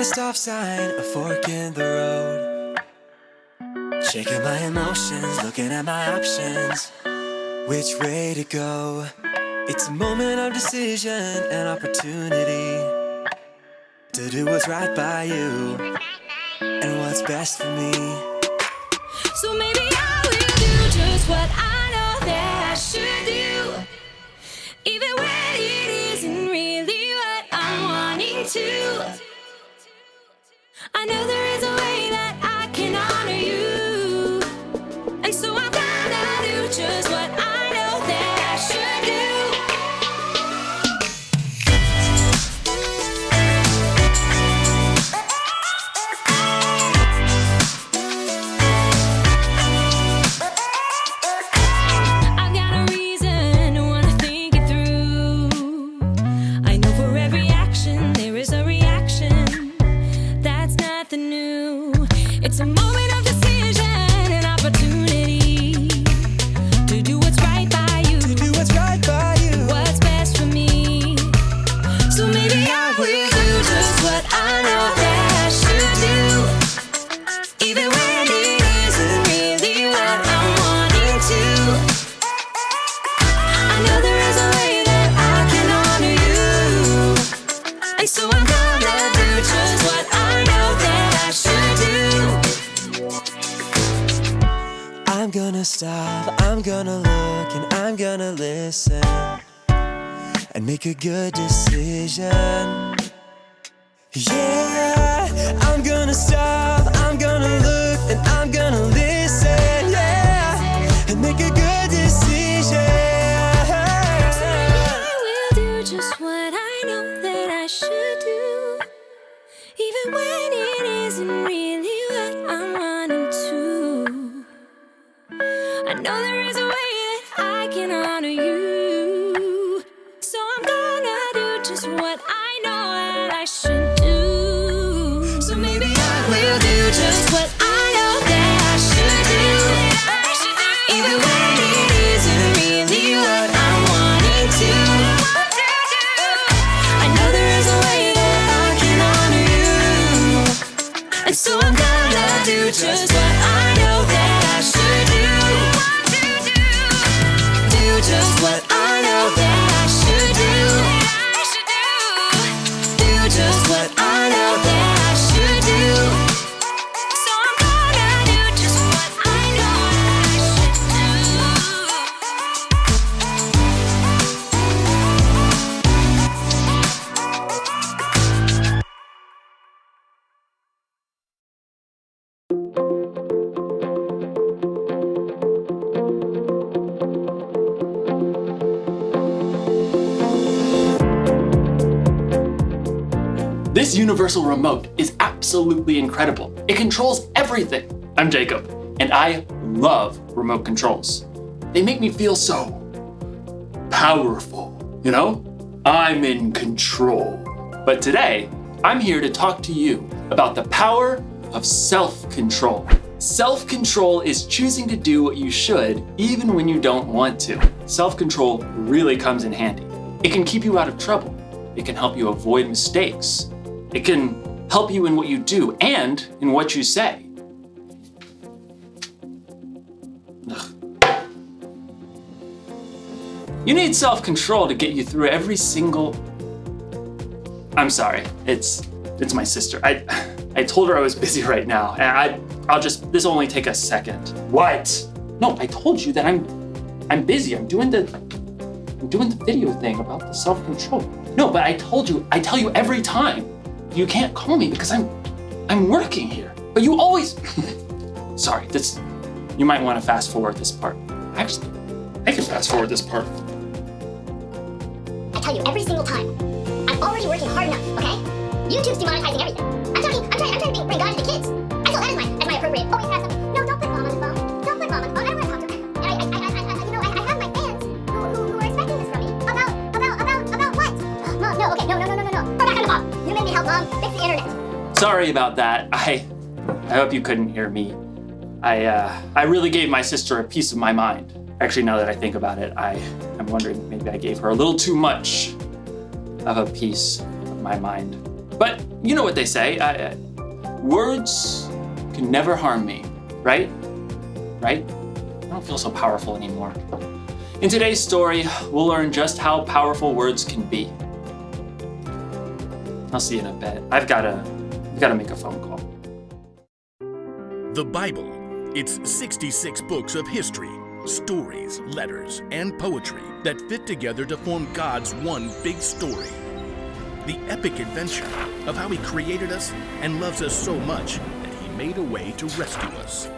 stop sign, a fork in the road. Shaking my emotions, looking at my options. Which way to go? It's a moment of decision and opportunity to do what's right by you and what's best for me. So maybe I will do just what I know that I should do, even when it isn't really what I'm wanting to. I know there is a way that I can honor you, and so I'm gonna do just what I know that I should do. I've got a reason to wanna think it through. I know for every action there is a reaction. That's nothing new. It's a moment of decision and opportunity to do what's right by you, To do what's right by you. what's best for me. So maybe I will do just what I know that I should do, even when it isn't really what I'm wanting to. I know there is a way that I can honor you, and so I'm gonna do just what I know that I should do. I'm gonna stop, I'm gonna look, and I'm gonna listen and make a good decision. Yeah, I'm gonna stop, I'm gonna look, and I'm gonna listen, yeah, and make a good decision. I will do just what I know that I should do, even when it isn't really what I'm wanting to. I know there is a way that I can honor you, so I'm gonna do just what I know that I should do. So maybe I will do just what I know that I should do, even when it isn't really what I'm wanting to. I know there is a way that I can honor you, and so I'm gonna do just what I know that I should do. Do just what I know that I should do. Do just what I know that I should do. So I'm gonna do just what I know that I should This universal remote is absolutely incredible. It controls everything. I'm Jacob, and I love remote controls. They make me feel so powerful, you know? I'm in control. But today, I'm here to talk to you about the power of self-control. Self-control is choosing to do what you should even when you don't want to. Self-control really comes in handy. It can keep you out of trouble. It can help you avoid mistakes. It can help you in what you do and in what you say. Ugh. You need self-control to get you through every single... I'm sorry, it's my sister. I told her I was busy right now, and this will only take a second. What? No, I told you that I'm busy. I'm doing the video thing about the self-control. No, but I tell you every time. You can't call me because I'm working here. But you always... Sorry, you might want to fast forward this part. Actually, I can fast forward this part. I tell you every single time, I'm already working hard enough, okay? YouTube's demonetizing everything. I'm trying to bring God into kids. I feel that as my appropriate. Always have something. No, don't put mom on the phone. Don't put mom on the phone. I don't want to talk to her. And I have my fans who are expecting this from me. About what? Mom, no, okay, no. Go back on the phone. You made me help mom fix the internet. Sorry about that. I hope you couldn't hear me. I really gave my sister a piece of my mind. Actually, now that I think about it, I'm wondering maybe I gave her a little too much of a piece of my mind. But you know what they say, words can never harm me, right? Right? I don't feel so powerful anymore. In today's story, we'll learn just how powerful words can be. I'll see you in a bit. I've gotta make a phone call. The Bible. It's 66 books of history, stories, letters, and poetry that fit together to form God's one big story. The epic adventure of how He created us and loves us so much that He made a way to rescue us.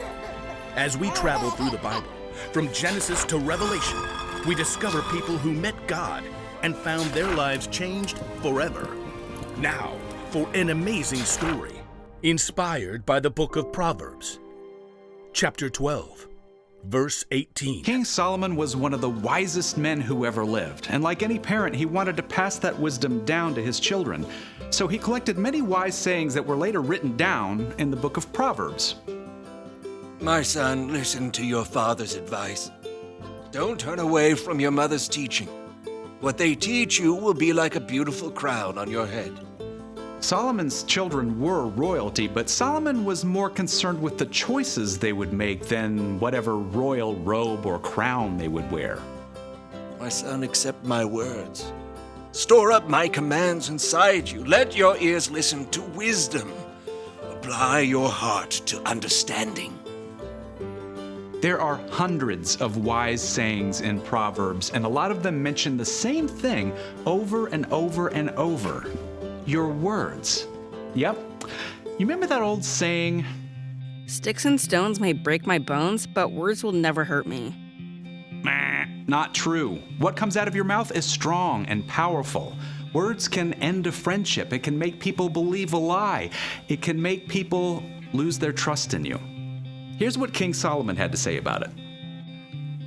As we travel through the Bible, from Genesis to Revelation, we discover people who met God and found their lives changed forever. Now, for an amazing story, inspired by the book of Proverbs. Chapter 12, verse 18. King Solomon was one of the wisest men who ever lived, and like any parent, he wanted to pass that wisdom down to his children. So he collected many wise sayings that were later written down in the book of Proverbs. My son, listen to your father's advice. Don't turn away from your mother's teaching. What they teach you will be like a beautiful crown on your head. Solomon's children were royalty, but Solomon was more concerned with the choices they would make than whatever royal robe or crown they would wear. My son, accept my words. Store up my commands inside you. Let your ears listen to wisdom. Apply your heart to understanding. There are hundreds of wise sayings in Proverbs, and a lot of them mention the same thing over and over and over. Your words. Yep. You remember that old saying? Sticks and stones may break my bones, but words will never hurt me. Not true. What comes out of your mouth is strong and powerful. Words can end a friendship. It can make people believe a lie. It can make people lose their trust in you. Here's what King Solomon had to say about it.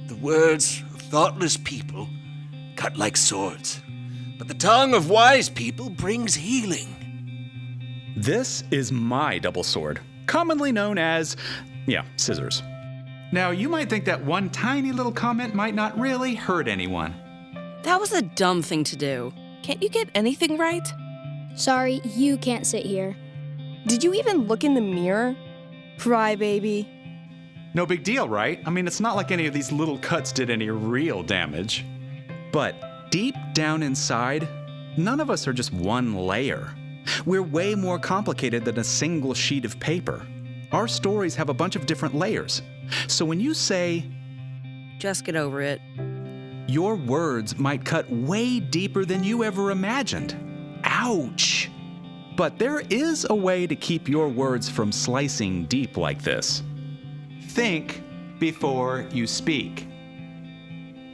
The words of thoughtless people cut like swords, but the tongue of wise people brings healing. This is my double sword, commonly known as, scissors. Now, you might think that one tiny little comment might not really hurt anyone. That was a dumb thing to do. Can't you get anything right? Sorry, you can't sit here. Did you even look in the mirror? Crybaby. No big deal, right? I mean, it's not like any of these little cuts did any real damage. But deep down inside, none of us are just one layer. We're way more complicated than a single sheet of paper. Our stories have a bunch of different layers. So when you say, just get over it, your words might cut way deeper than you ever imagined. Ouch! But there is a way to keep your words from slicing deep like this. Think before you speak.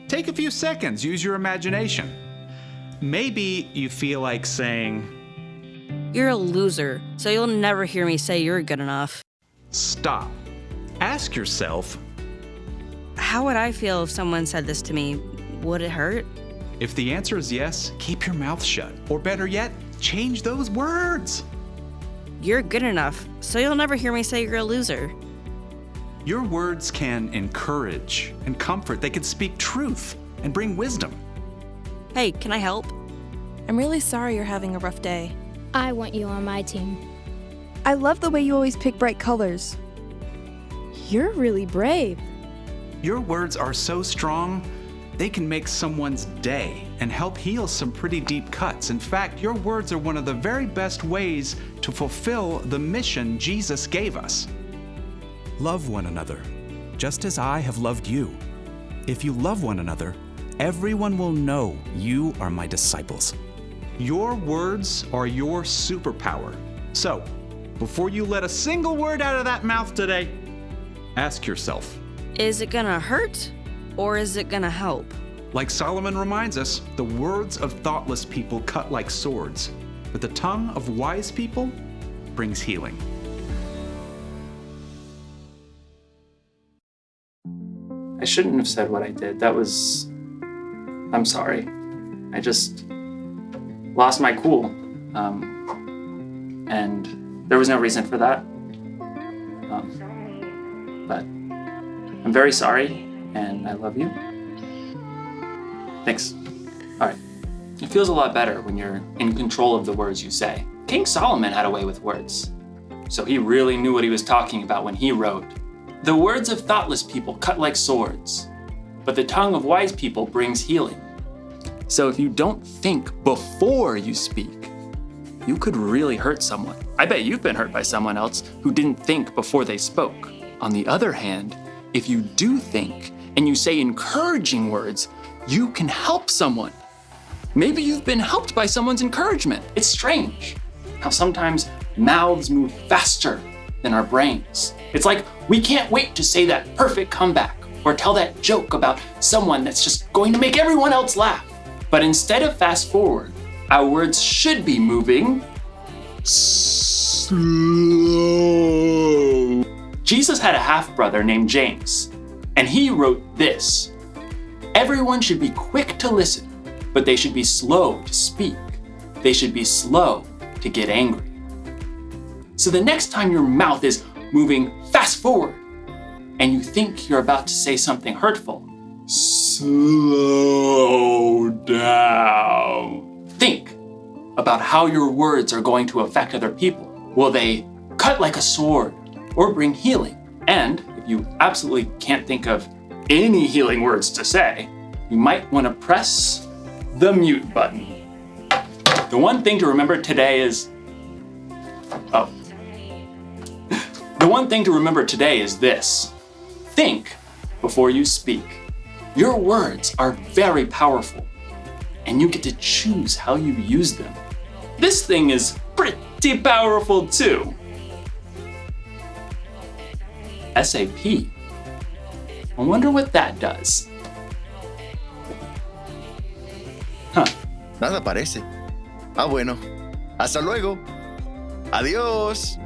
Take a few seconds, use your imagination. Maybe you feel like saying, you're a loser, so you'll never hear me say you're good enough. Stop. Ask yourself, how would I feel if someone said this to me? Would it hurt? If the answer is yes, keep your mouth shut. Or better yet, change those words. You're good enough, so you'll never hear me say you're a loser. Your words can encourage and comfort. They can speak truth and bring wisdom. Hey, can I help? I'm really sorry you're having a rough day. I want you on my team. I love the way you always pick bright colors. You're really brave. Your words are so strong, they can make someone's day and help heal some pretty deep cuts. In fact, your words are one of the very best ways to fulfill the mission Jesus gave us. Love one another, just as I have loved you. If you love one another, everyone will know you are my disciples. Your words are your superpower. So, before you let a single word out of that mouth today, ask yourself, is it gonna hurt or is it gonna help? Like Solomon reminds us, the words of thoughtless people cut like swords, but the tongue of wise people brings healing. I shouldn't have said what I did. I'm sorry. I just lost my cool. And there was no reason for that. But I'm very sorry, and I love you. Thanks. All right. It feels a lot better when you're in control of the words you say. King Solomon had a way with words, so he really knew what he was talking about when he wrote, "The words of thoughtless people cut like swords, but the tongue of wise people brings healing." So if you don't think before you speak, you could really hurt someone. I bet you've been hurt by someone else who didn't think before they spoke. On the other hand, if you do think and you say encouraging words, you can help someone. Maybe you've been helped by someone's encouragement. It's strange how sometimes mouths move faster than our brains. It's like we can't wait to say that perfect comeback or tell that joke about someone that's just going to make everyone else laugh. But instead of fast forward, our words should be moving slow. Jesus had a half-brother named James, and he wrote this: "Everyone should be quick to listen, but they should be slow to speak. They should be slow to get angry." So the next time your mouth is moving fast forward and you think you're about to say something hurtful, slow down. Think about how your words are going to affect other people. Will they cut like a sword or bring healing? And if you absolutely can't think of any healing words to say, you might want to press the mute button. The one thing to remember today is, The one thing to remember today is this: think before you speak. Your words are very powerful, and you get to choose how you use them. This thing is pretty powerful too. SAP. I wonder what that does. Nada parece. Ah, bueno. Hasta luego. Adiós.